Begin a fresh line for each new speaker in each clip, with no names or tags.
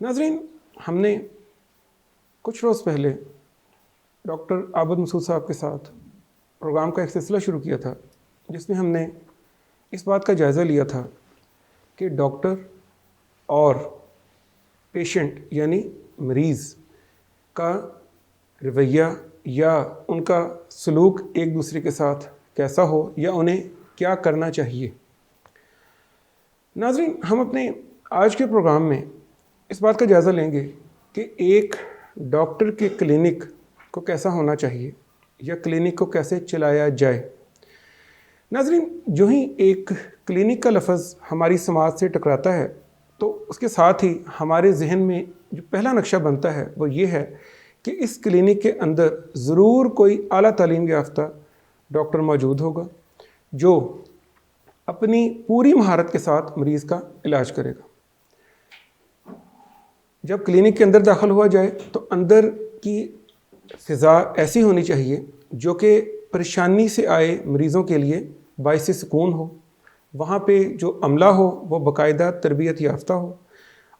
ناظرین، ہم نے کچھ روز پہلے ڈاکٹر عابد مسعود صاحب کے ساتھ پروگرام کا ایک سلسلہ شروع کیا تھا، جس میں ہم نے اس بات کا جائزہ لیا تھا کہ ڈاکٹر اور پیشنٹ یعنی مریض کا رویہ یا ان کا سلوک ایک دوسرے کے ساتھ کیسا ہو یا انہیں کیا کرنا چاہیے۔ ناظرین، ہم اپنے آج کے پروگرام میں اس بات کا جائزہ لیں گے کہ ایک ڈاکٹر کے کلینک کو کیسا ہونا چاہیے یا کلینک کو کیسے چلایا جائے۔ ناظرین، جو ہی ایک کلینک کا لفظ ہماری سماج سے ٹکراتا ہے تو اس کے ساتھ ہی ہمارے ذہن میں جو پہلا نقشہ بنتا ہے وہ یہ ہے کہ اس کلینک کے اندر ضرور کوئی اعلیٰ تعلیم یافتہ ڈاکٹر موجود ہوگا جو اپنی پوری مہارت کے ساتھ مریض کا علاج کرے گا۔ جب کلینک کے اندر داخل ہوا جائے تو اندر کی فضا ایسی ہونی چاہیے جو کہ پریشانی سے آئے مریضوں کے لیے باعث سکون ہو، وہاں پہ جو عملہ ہو وہ باقاعدہ تربیت یافتہ ہو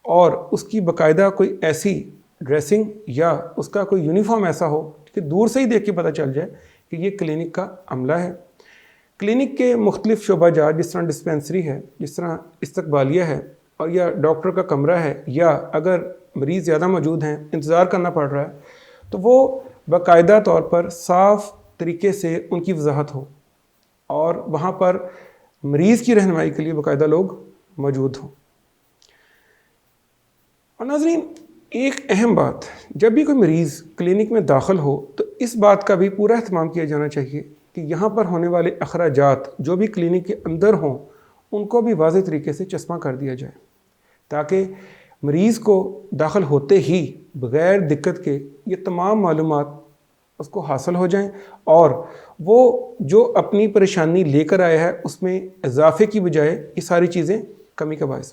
اور اس کی باقاعدہ کوئی ایسی ڈریسنگ یا اس کا کوئی یونیفارم ایسا ہو کہ دور سے ہی دیکھ کے پتہ چل جائے کہ یہ کلینک کا عملہ ہے۔ کلینک کے مختلف شعبہ جات جس طرح ڈسپینسری ہے، جس طرح استقبالیہ ہے اور یا ڈاکٹر کا کمرہ ہے، یا اگر مریض زیادہ موجود ہیں انتظار کرنا پڑ رہا ہے تو وہ باقاعدہ طور پر صاف طریقے سے ان کی وضاحت ہو اور وہاں پر مریض کی رہنمائی کے لیے باقاعدہ لوگ موجود ہوں۔ اور ناظرین، ایک اہم بات، جب بھی کوئی مریض کلینک میں داخل ہو تو اس بات کا بھی پورا اہتمام کیا جانا چاہیے کہ یہاں پر ہونے والے اخراجات جو بھی کلینک کے اندر ہوں ان کو بھی واضح طریقے سے چسپاں کر دیا جائے تاکہ مریض کو داخل ہوتے ہی بغیر دقت کے یہ تمام معلومات اس کو حاصل ہو جائیں اور وہ جو اپنی پریشانی لے کر آیا ہے اس میں اضافے کی بجائے یہ ساری چیزیں کمی کا باعث ہوں۔